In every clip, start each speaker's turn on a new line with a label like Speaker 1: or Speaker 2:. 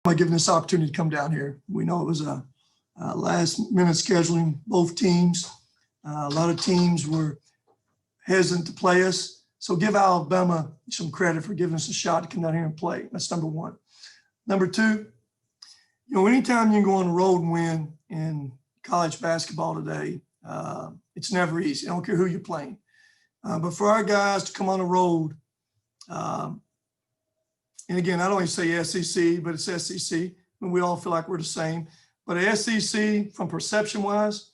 Speaker 1: by giving this opportunity to come down here. We know it was a last minute scheduling, both teams. A lot of teams were hesitant to play us. So give Alabama some credit for giving us a shot to come down here and play. That's number one. Number two, anytime you can go on the road and win in college basketball today, it's never easy. I don't care who you're playing. But for our guys to come on the road, and again, I don't even say SEC, but it's SEC, and we all feel like we're the same. But SEC, from perception-wise,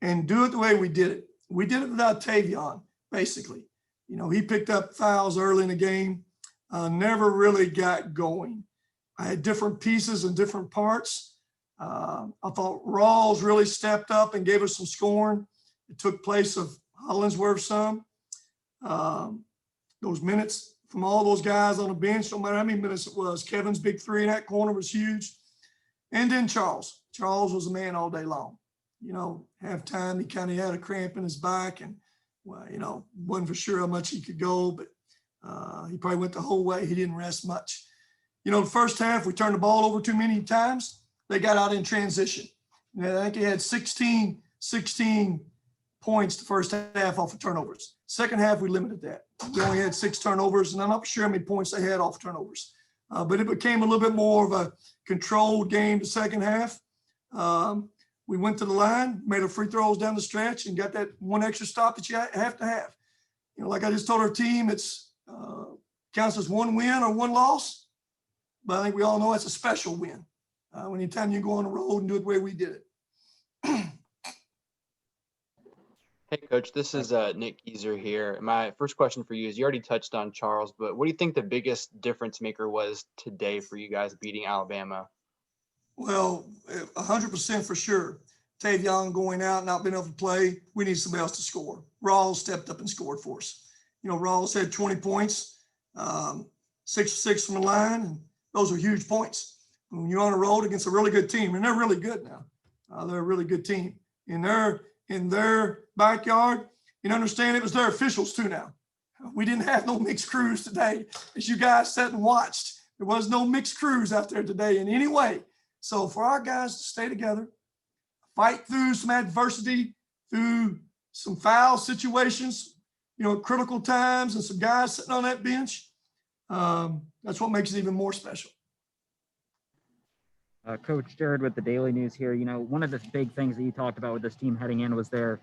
Speaker 1: and do it the way we did it. We did it without Tavion, basically. He picked up fouls early in the game, never really got going. I had different pieces and different parts. I thought Rawls really stepped up and gave us some scoring. It took place of Hollingsworth some. Those minutes from all those guys on the bench, no matter how many minutes it was. Kevin's big three in that corner was huge. And then Charles. Charles was a man all day long. Halftime, he kind of had a cramp in his back and, wasn't for sure how much he could go, but he probably went the whole way. He didn't rest much. The first half, we turned the ball over too many times. They got out in transition. I think he had 16 points the first half off of turnovers. Second half, we limited that. We only had 6 turnovers, and I'm not sure how many points they had off turnovers. But it became a little bit more of a controlled game the second half. We went to the line, made our free throws down the stretch, and got that one extra stop that you have to have. Like I just told our team, it's counts as one win or one loss. But I think we all know it's a special win. Anytime you go on the road and do it the way we did it.
Speaker 2: Hey, Coach, this is Nick Geezer here. My first question for you is, you already touched on Charles, but what do you think the biggest difference maker was today for you guys beating Alabama?
Speaker 1: Well, 100% for sure. Tavion going out, not being able to play, we need somebody else to score. Rawls stepped up and scored for us. Rawls had 20 points, 6 from the line, and those are huge points. When you're on the road against a really good team, and they're really good now. They're a really good team. In their backyard, understand it was their officials too now. We didn't have no mixed crews today. As you guys sat and watched, there was no mixed crews out there today in any way. So for our guys to stay together, fight through some adversity, through some foul situations, critical times, and some guys sitting on that bench, that's what makes it even more special.
Speaker 3: Coach Jared with the Daily News here. One of the big things that you talked about with this team heading in was the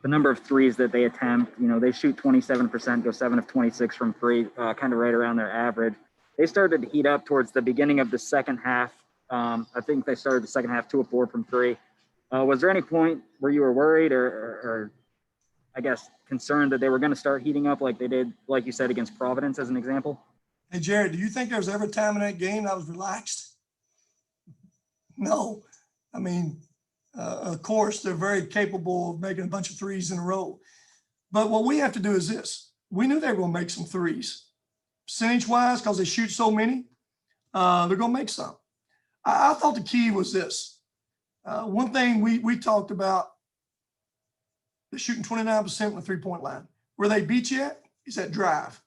Speaker 3: number of threes that they attempt. They shoot 27%, go 7 of 26 from three, kind of right around their average. They started to heat up towards the beginning of the second half. I think they started the second half 2 of 4 from three. Was there any point where you were worried or I guess concerned that they were going to start heating up like they did, like you said, against Providence as an example?
Speaker 1: Hey, Jared, do you think there was ever a time in that game that I was relaxed? No. I mean, of course, they're very capable of making a bunch of threes in a row. But what we have to do is this. We knew they were going to make some threes. Percentage-wise, because they shoot so many, they're going to make some. I thought the key was this. One thing we talked about, they're shooting 29% from the three-point line. Where they beat you at is that drive.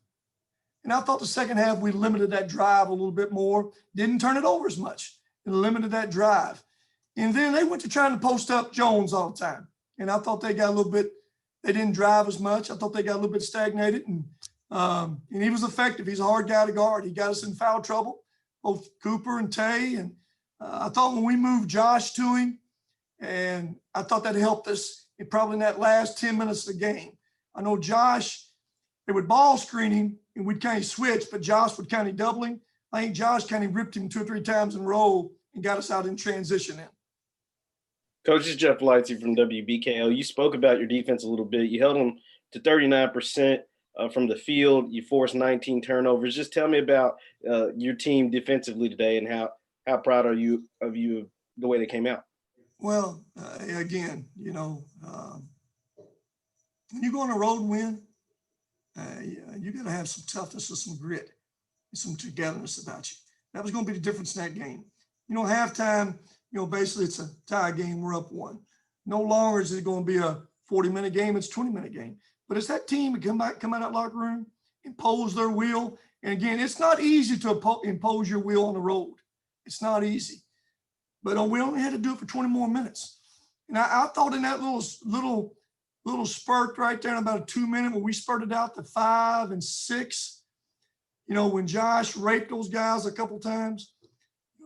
Speaker 1: And I thought the second half we limited that drive a little bit more, didn't turn it over as much, and limited that drive. And then they went to trying to post up Jones all the time. And I thought they got a little bit, they didn't drive as much. I thought they got a little bit stagnated. And he was effective. He's a hard guy to guard. He got us in foul trouble, both Cooper and Tay. And I thought when we moved Josh to him, and I thought that helped us probably in that last 10 minutes of the game. I know Josh, they would ball screen him and we'd kind of switch, but Josh would kind of double him. I think Josh kind of ripped him 2 or 3 times in a row and got us out in transition in.
Speaker 4: Coach, this is Jeff Lightsey from WBKU. You spoke about your defense a little bit. You held them to 39% from the field. You forced 19 turnovers. Just tell me about your team defensively today and how proud are you of the way they came out?
Speaker 1: Well, again, when you go on a road and win, you got to have some toughness and some grit and some togetherness about you. That was going to be the difference in that game. Halftime, basically it's a tie game. We're up 1. No longer is it going to be a 40-minute game. It's a 20-minute game. But it's that team that come out of that locker room, impose their will. And again, it's not easy to impose your will on the road. It's not easy. But we only had to do it for 20 more minutes. And I thought in that little spurt right there in about a 2 minute when we spurted out to 5 and 6, you know, when Josh raped those guys a couple times,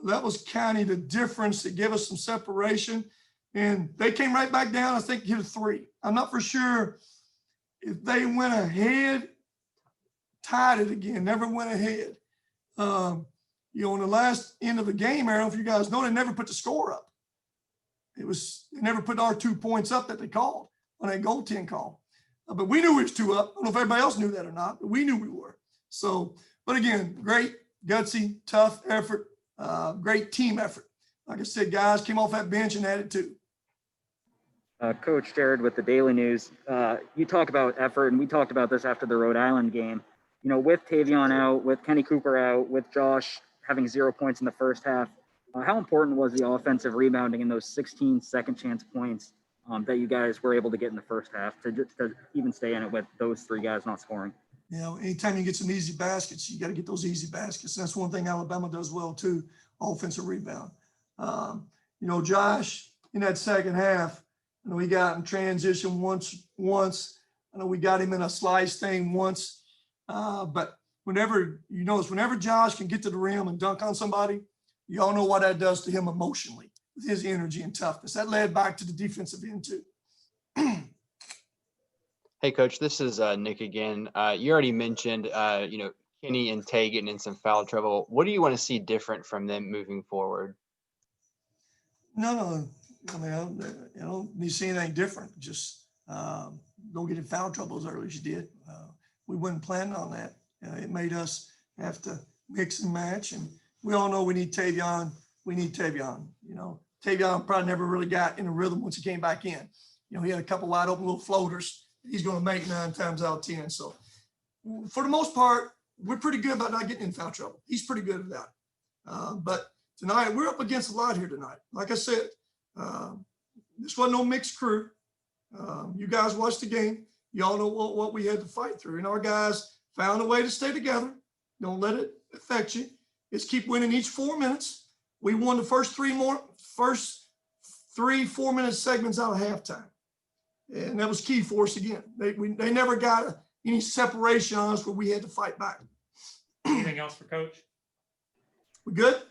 Speaker 1: that was kind of the difference that gave us some separation. And they came right back down, I think, hit a 3. I'm not for sure if they went ahead, tied it again, never went ahead. You know, in the last end of the game, I don't know if you guys know, they never put the score up. They never put our 2 points up that they called on that goaltend call. But we knew we was 2 up. I don't know if everybody else knew that or not, but we knew we were. So, but again, great, gutsy, tough effort, great team effort. Like I said, guys came off that bench and added too.
Speaker 3: Coach Jared with the Daily News, you talk about effort, and we talked about this after the Rhode Island game. You know, with Tavion out, with Kenny Cooper out, with Josh having 0 points in the first half, how important was the offensive rebounding in those 16 second chance points that you guys were able to get in the first half to even stay in it with those 3 guys not scoring?
Speaker 1: You know, anytime you get some easy baskets, you got to get those easy baskets. And that's one thing Alabama does well too, offensive rebound. You know, Josh in that second half, I know he got in transition once. I know we got him in a slice thing once. But whenever Josh can get to the rim and dunk on somebody, you all know what that does to him emotionally with his energy and toughness. That led back to the defensive end too.
Speaker 2: Hey, Coach, this is Nick again. You already mentioned, you know, Kenny and Tay getting in some foul trouble. What do you want to see different from them moving forward?
Speaker 1: No. I mean, I don't need to see anything different. Just don't get in foul trouble as early as you did. We wasn't planning on that. It made us have to mix and match. And we all know we need Tavion. You know, Tavion probably never really got in a rhythm once he came back in. You know, he had a couple wide open little floaters he's going to make 9 times out of 10. So for the most part, we're pretty good about not getting in foul trouble. He's pretty good at that. But tonight, we're up against a lot here tonight. Like I said, this wasn't no mixed crew. You guys watched the game. Y'all know what we had to fight through. And our guys found a way to stay together. Don't let it affect you. It's keep winning each 4 minutes. We won the first 3 4-minute segments out of halftime. And that was key for us again. They never got any separation on us where we had to fight back.
Speaker 5: Anything else for Coach?
Speaker 1: We good?